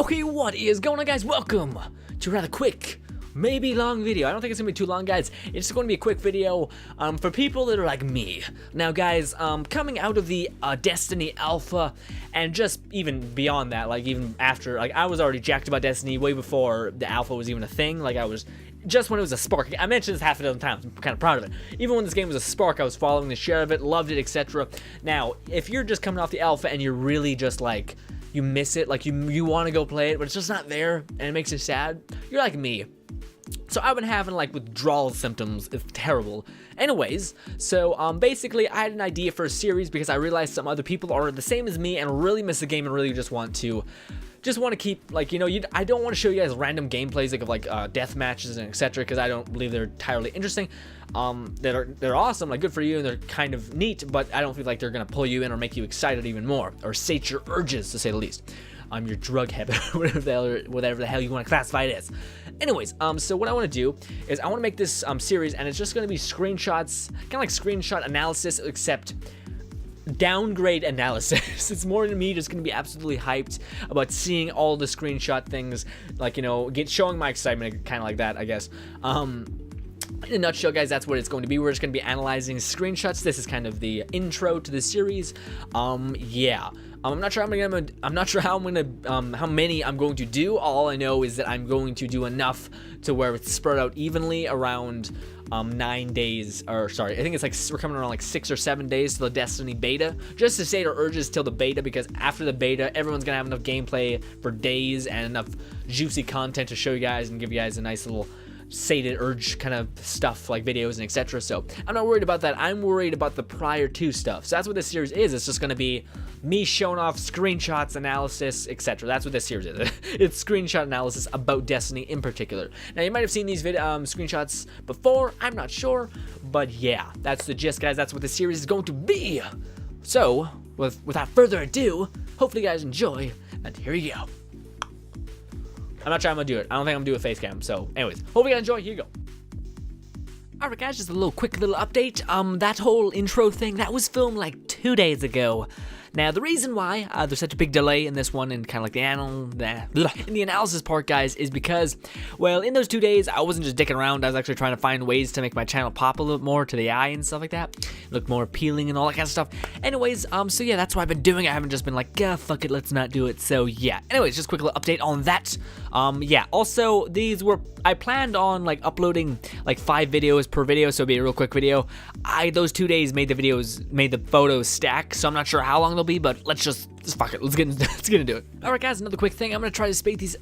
Okay, what is going on, guys? Welcome to a rather quick, maybe long video. I don't think it's gonna be too long, guys. It's going to be a quick video for people that are like me. Now, guys, coming out of the Destiny Alpha, and just even beyond that, like even after, like I was already jacked about Destiny way before the Alpha was even a thing. Like I was just when it was a spark. I mentioned this half a dozen times. I'm kind of proud of it. Even when this game was a spark, I was following the share of it, loved it, etc. Now, if you're just coming off the Alpha and you're really just like, you miss it, like you want to go play it, but it's just not there, and it makes you sad, you're like me. So I've been having like withdrawal symptoms. It's terrible. Anyways, so basically I had an idea for a series because I realized some other people are the same as me and really miss the game and really just want to keep, like, you know, I don't want to show you guys random gameplays like of like death matches and etc. because I don't believe they're entirely interesting. They're awesome, like good for you, and they're kind of neat, but I don't feel like they're gonna pull you in or make you excited even more or sate your urges, to say the least. Your drug habit, whatever the hell you want to classify it as. Anyways, so what I want to do is I want to make this series, and it's just going to be screenshots, kind of like screenshot analysis, except downgrade analysis. It's more than me just going to be absolutely hyped about seeing all the screenshot things, like, you know, showing my excitement, kind of like that, I guess. In a nutshell, guys, that's what it's going to be. We're just going to be analyzing screenshots. This is kind of the intro to the series. Yeah. I'm not sure how many I'm going to do. All I know is that I'm going to do enough to where it's spread out evenly around 9 days, or sorry, I think it's like we're coming around like 6 or 7 days to the Destiny beta, just to sate our urges till the beta, because after the beta, everyone's gonna have enough gameplay for days and enough juicy content to show you guys and give you guys a nice little sated urge kind of stuff, like videos and etc. So I'm not worried about that. I'm worried about the prior to stuff. So that's what this series is. It's just going to be me showing off screenshots, analysis, etc. That's what this series is. It's screenshot analysis about Destiny in particular. Now, you might have seen these screenshots before. I'm not sure, but yeah, that's the gist, guys. That's what this series is going to be. So without further ado, hopefully you guys enjoy, and here you go. I'm not sure I'm gonna do it. I don't think I'm gonna do a face cam. So, anyways, hope you guys enjoy. Here you go. Alright, guys, just a quick little update. That whole intro thing, that was filmed like 2 days ago. Now, the reason why there's such a big delay in this one and kind of like in the analysis part, guys, is because, well, in those 2 days, I wasn't just dicking around. I was actually trying to find ways to make my channel pop a little more to the eye and stuff like that. Look more appealing and all that kind of stuff. Anyways, so yeah, that's what I've been doing. I haven't just been like, fuck it, let's not do it. So yeah. Anyways, just a quick little update on that. Yeah, also, I planned on like uploading like 5 videos per video, so it'd be a real quick video. Those 2 days made the photos stack, so I'm not sure how long they'll be, but let's fuck it. Let's get into it. All right, guys. Another quick thing. I'm gonna try to space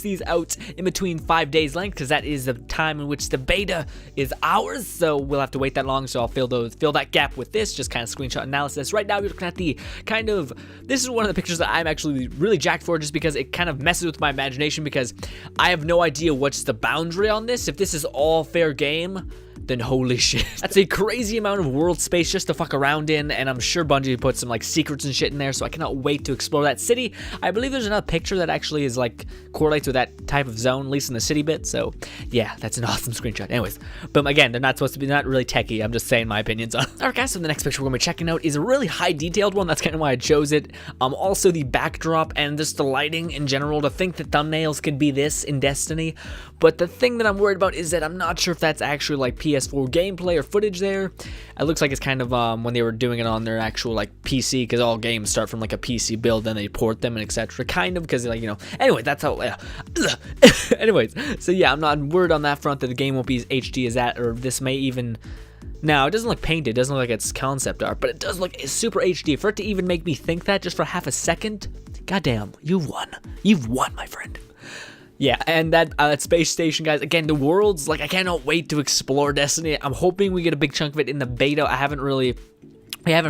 these out in between 5 days length, because that is the time in which the beta is ours. So we'll have to wait that long. So I'll fill that gap with this, just kind of screenshot analysis. Right now, we're looking at the kind of. This is one of the pictures that I'm actually really jacked for, just because it kind of messes with my imagination, because I have no idea what's the boundary on this. If this is all fair game, then holy shit. That's a crazy amount of world space just to fuck around in, and I'm sure Bungie put some like secrets and shit in there, so I cannot wait to explore that city. I believe there's another picture that actually is like correlates with that type of zone, at least in the city bit, so yeah, that's an awesome screenshot. Anyways, but again, they're not supposed to be, not really techie, I'm just saying my opinions on it. Alright, guys, so the next picture we're gonna be checking out is a really high detailed one. That's kind of why I chose it. Also the backdrop and just the lighting in general, to think that thumbnails could be this in Destiny, but the thing that I'm worried about is that I'm not sure if that's actually like PS4 gameplay or footage there. It looks like it's kind of when they were doing it on their actual like PC, because all games start from like a PC build, then they port them and etc. Kind of, because like, you know, anyway, that's how anyways, so yeah, I'm not worried on that front that the game won't be as HD as that, or this may even. Now, it doesn't look painted, it doesn't look like it's concept art, but it does look super HD. For it to even make me think that just for half a second, goddamn, you've won, my friend. Yeah, and that space station, guys, again, the worlds, like, I cannot wait to explore Destiny. I'm hoping we get a big chunk of it in the beta. I haven't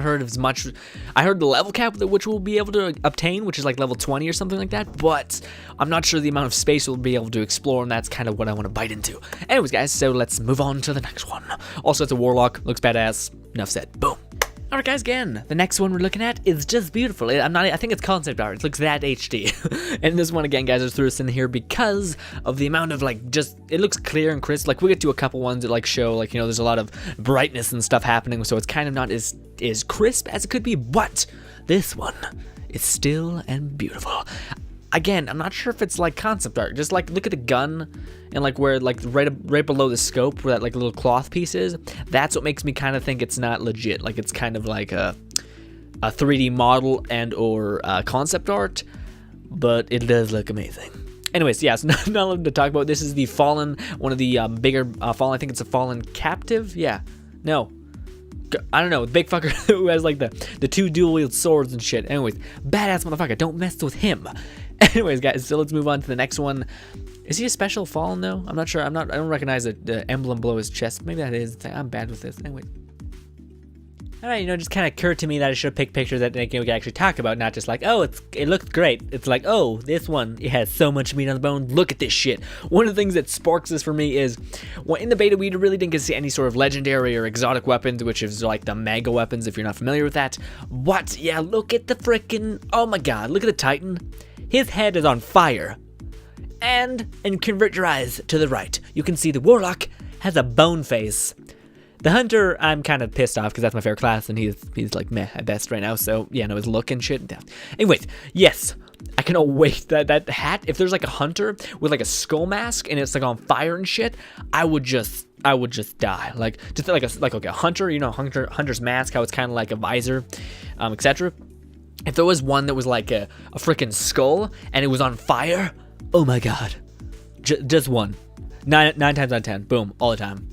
heard as much. I heard the level cap which we'll be able to obtain, which is like level 20 or something like that, but I'm not sure the amount of space we'll be able to explore, and that's kind of what I want to bite into. Anyways, guys, so let's move on to the next one. Also, it's a warlock, looks badass. Enough said. Boom. Alright, guys, again, the next one we're looking at is just beautiful. I think it's concept art. It looks that HD. And this one, again, guys, I threw this in here because of the amount of, like, it looks clear and crisp. Like, we get to a couple ones that, like, show, like, you know, there's a lot of brightness and stuff happening, so it's kind of not as crisp as it could be, but this one is still and beautiful. again, I'm not sure if it's like concept art. Just like look at the gun and like where like right below the scope where that like little cloth piece is. That's what makes me kind of think it's not legit. Like it's kind of like a 3D model and or concept art, but it does look amazing. Anyways, yes, not nothing to talk about. This is the Fallen, one of the bigger Fallen. I think it's a Fallen Captive. Yeah, no, I don't know. Big fucker who has like the two dual wield swords and shit. Anyways, badass motherfucker. Don't mess with him. Anyways, guys, so let's move on to the next one. Is he a special Fallen though? I'm not sure. I don't recognize the emblem below his chest. Maybe that is. I'm bad with this. Anyway. Alright, you know, just kind of occurred to me that I should have picked pictures that we could actually talk about, not just like, oh, it looks great. It's like, oh, this one, it has so much meat on the bone. Look at this shit. One of the things that sparks this for me is, well, in the beta, we really didn't get to see any sort of legendary or exotic weapons, which is like the mega weapons, if you're not familiar with that. What? Yeah, look at the frickin', oh my god, look at the Titan. His head is on fire. And convert your eyes to the right. You can see the Warlock has a bone face. The Hunter, I'm kind of pissed off because that's my favorite class, and he's like meh at best right now. So yeah, no, his look and shit. Yeah. Anyways, yes, I cannot wait. That hat. If there's like a Hunter with like a skull mask and it's like on fire and shit, I would just die. Like just like okay, a Hunter, you know, Hunter's mask, how it's kind of like a visor, etc. If there was one that was like a freaking skull and it was on fire, oh my god, just one, nine times out of 10, boom, all the time.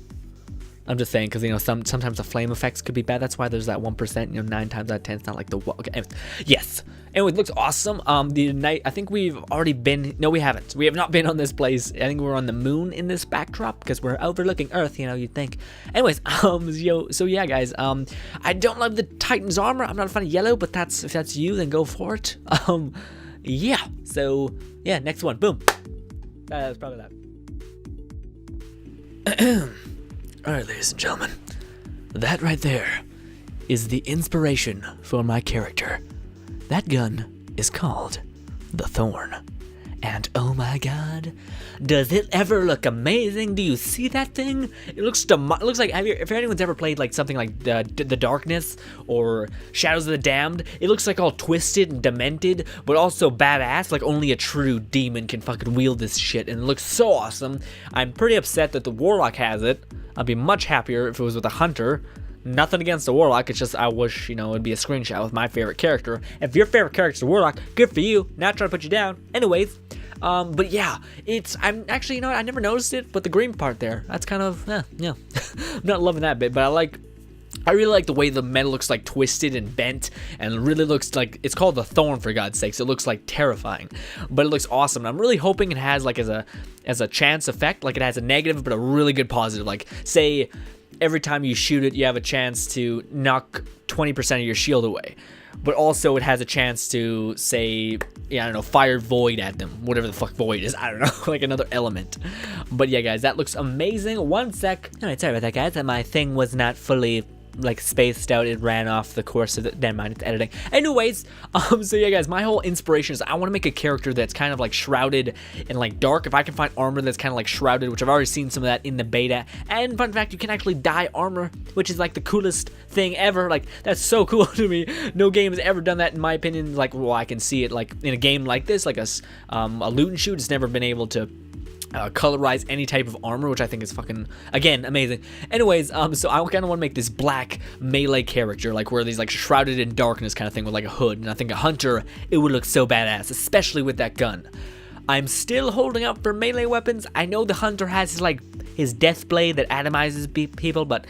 I'm just saying, because, you know, sometimes the flame effects could be bad. That's why there's that 1%, you know, 9 times out of 10. It's not like the... Okay, anyways, yes. Anyway, it looks awesome. The night... I think we've already been... No, we haven't. We have not been on this place. I think we're on the moon in this backdrop, because we're overlooking Earth, you know, you'd think. Anyways, so yeah, guys, I don't love the Titan's armor. I'm not a fan of yellow, but if that's you, then go for it. Yeah. So, yeah, next one. Boom. That's probably that. Alright, ladies and gentlemen, that right there is the inspiration for my character. That gun is called the Thorn. And oh my god, does it ever look amazing? Do you see that thing? It looks like, if anyone's ever played like something like the Darkness or Shadows of the Damned, it looks like all twisted and demented, but also badass, like only a true demon can fucking wield this shit, and it looks so awesome. I'm pretty upset that the Warlock has it. I'd be much happier if it was with a Hunter. Nothing against the Warlock, it's just I wish, you know, it'd be a screenshot with my favorite character. If your favorite character is the Warlock, good for you. Not trying to put you down. Anyways, but yeah, I'm actually, you know what, I never noticed it, but the green part there, that's kind of, yeah. I'm not loving that bit, but I really like the way the metal looks like twisted and bent, and it really looks like, it's called the Thorn for God's sakes. It looks like terrifying, but it looks awesome. And I'm really hoping it has like as a chance effect, like it has a negative but a really good positive. Like say every time you shoot it, you have a chance to knock 20% of your shield away, but also it has a chance to say, yeah, I don't know, fire void at them, whatever the fuck void is, I don't know, like another element. But yeah, guys, that looks amazing. One sec. All right, sorry about that, guys. That my thing was not fully like spaced out. It ran off the course of the, never mind, it's editing. Anyways, so yeah, guys, my whole inspiration is I want to make a character that's kind of like shrouded in like dark. If I can find armor that's kind of like shrouded, which I've already seen some of that in the beta. And fun fact, you can actually dye armor, which is like the coolest thing ever. Like that's so cool to me. No game has ever done that in my opinion. Like, well, I can see it like in a game like this, like a loot and shoot. It's never been able to colorize any type of armor, which I think is fucking, again, amazing. Anyways, so I kind of want to make this black melee character, like where he's like shrouded in darkness kind of thing with like a hood, and I think a Hunter, it would look so badass, especially with that gun. I'm still holding up for melee weapons. I know the Hunter has his death blade that atomizes people, but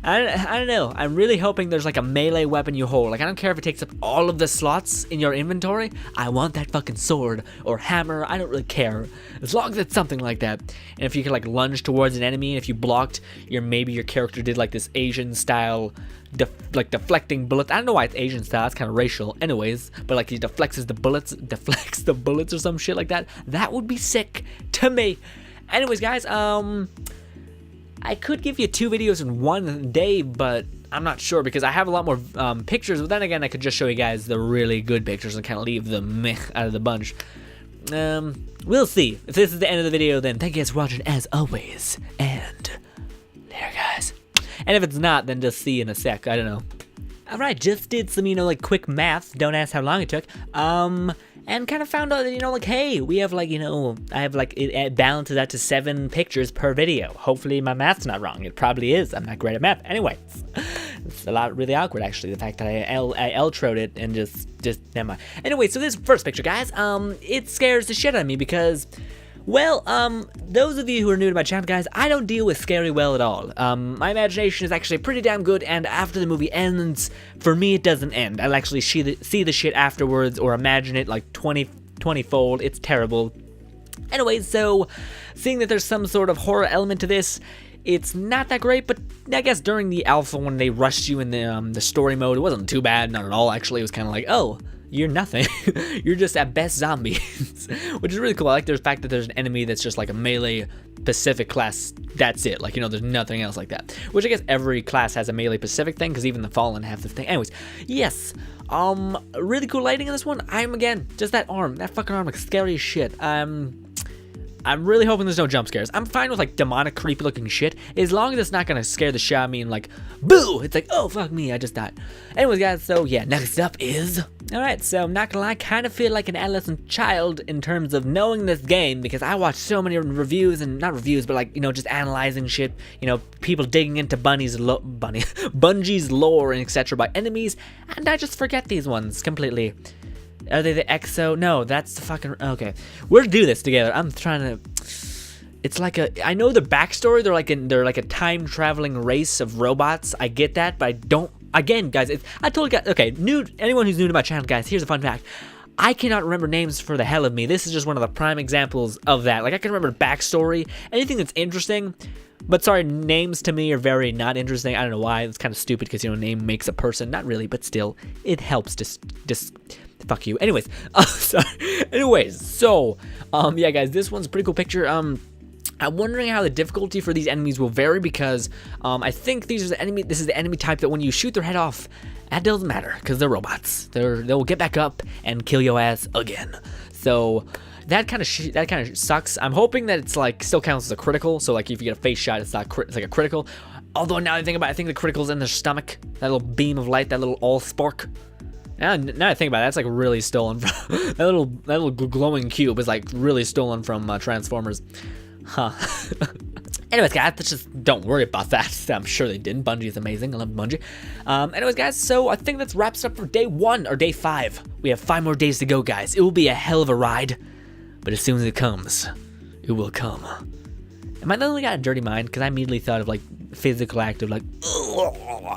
I don't know. I'm really hoping there's like a melee weapon you hold. Like, I don't care if it takes up all of the slots in your inventory. I want that fucking sword or hammer. I don't really care. As long as it's something like that. And if you can like lunge towards an enemy, and if you blocked, maybe your character did like this Asian style, like deflecting bullets. I don't know why it's Asian style. It's kind of racial. Anyways, but like he deflects the bullets or some shit like that. That would be sick to me. Anyways, guys, I could give you 2 videos in one day, but I'm not sure because I have a lot more pictures. But then again, I could just show you guys the really good pictures and kind of leave the meh out of the bunch. We'll see. If this is the end of the video, then thank you guys for watching as always. And there, guys. And if it's not, then just see in a sec. I don't know. Alright, just did some, like quick math. Don't ask how long it took. and kind of found out that, you know, like, hey, we have like, you know, I have like, it balances out to 7 pictures per video. Hopefully my math's not wrong. It probably is. I'm not great at math. Anyway, it's a lot really awkward actually, the fact that I outroed it and just never mind. Anyway, so this first picture, guys, it scares the shit out of me because, well, those of you who are new to my channel, guys, I don't deal with scary well at all. My imagination is actually pretty damn good, and after the movie ends, for me, it doesn't end. I'll actually see the shit afterwards or imagine it like 20-fold. It's terrible. Anyway, so seeing that there's some sort of horror element to this, it's not that great, but I guess during the alpha when they rushed you in the story mode, it wasn't too bad, not at all. Actually, it was kind of like, oh, you're nothing. You're just at best zombies, which is really cool. I like the fact that there's an enemy that's just like a melee Pacific class. That's it. Like, you know, there's nothing else like that. Which I guess every class has a melee Pacific thing, because even the Fallen have this thing. Anyways, yes. Really cool lighting in this one. Again, just that arm. That fucking arm looks scary as shit. I'm really hoping there's no jump scares. I'm fine with like demonic, creepy looking shit, as long as it's not gonna scare the shit out of me and like, boo! It's like, oh fuck me, I just died. Anyways, guys, so yeah, next up is, alright, so I'm not gonna lie, I kind of feel like an adolescent child in terms of knowing this game, because I watched so many reviews, and not reviews, but like, you know, just analyzing shit, you know, people digging into Bungie's lore and etc. by enemies, and I just forget these ones completely. Are they the EXO? No, that's the fucking... Okay. We'll do this together. I'm trying to... It's like a... I know the backstory. They're like a time-traveling race of robots. I get that, but I don't... Again, guys, I totally got... Okay, anyone who's new to my channel, guys, here's a fun fact. I cannot remember names for the hell of me. This is just one of the prime examples of that. Like, I can remember backstory, anything that's interesting. But sorry, names to me are very not interesting. I don't know why. It's kind of stupid because, you know, name makes a person. Not really, but still, it helps just fuck you. Anyways, sorry. Anyways, so, yeah, guys, this one's a pretty cool picture. I'm wondering how the difficulty for these enemies will vary, because I think this is the enemy type that when you shoot their head off, that doesn't matter because they're robots. They'll get back up and kill your ass again. So that kind of sucks. I'm hoping that it's like still counts as a critical. So like if you get a face shot, it's not it's like a critical. Although now I think about it, I think the critical's in their stomach. That little beam of light, that little all spark. Now I think about it, that's like really stolen from that little glowing cube is like really stolen from Transformers. Huh. Anyways, guys, let's just don't worry about that. I'm sure they didn't. Bungie is amazing. I love Bungie. Anyways, guys, so I think that wraps up for day 1 or day 5. We have 5 more days to go, guys. It will be a hell of a ride, but as soon as it comes, it will come. Am I the only guy a dirty mind? Because I immediately thought of like physical act of like,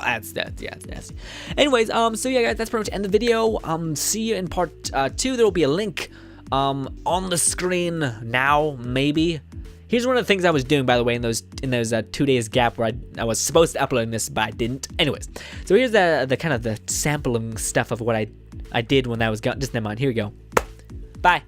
that's nasty. Anyways, so yeah, guys, that's pretty much the end of the video. See you in part 2. There will be a link on the screen now, maybe. Here's one of the things I was doing, by the way, in those 2 days gap where I was supposed to upload this, but I didn't. Anyways, so here's the kind of the sampling stuff of what I did when that was gone. Just never mind. Here we go. Bye.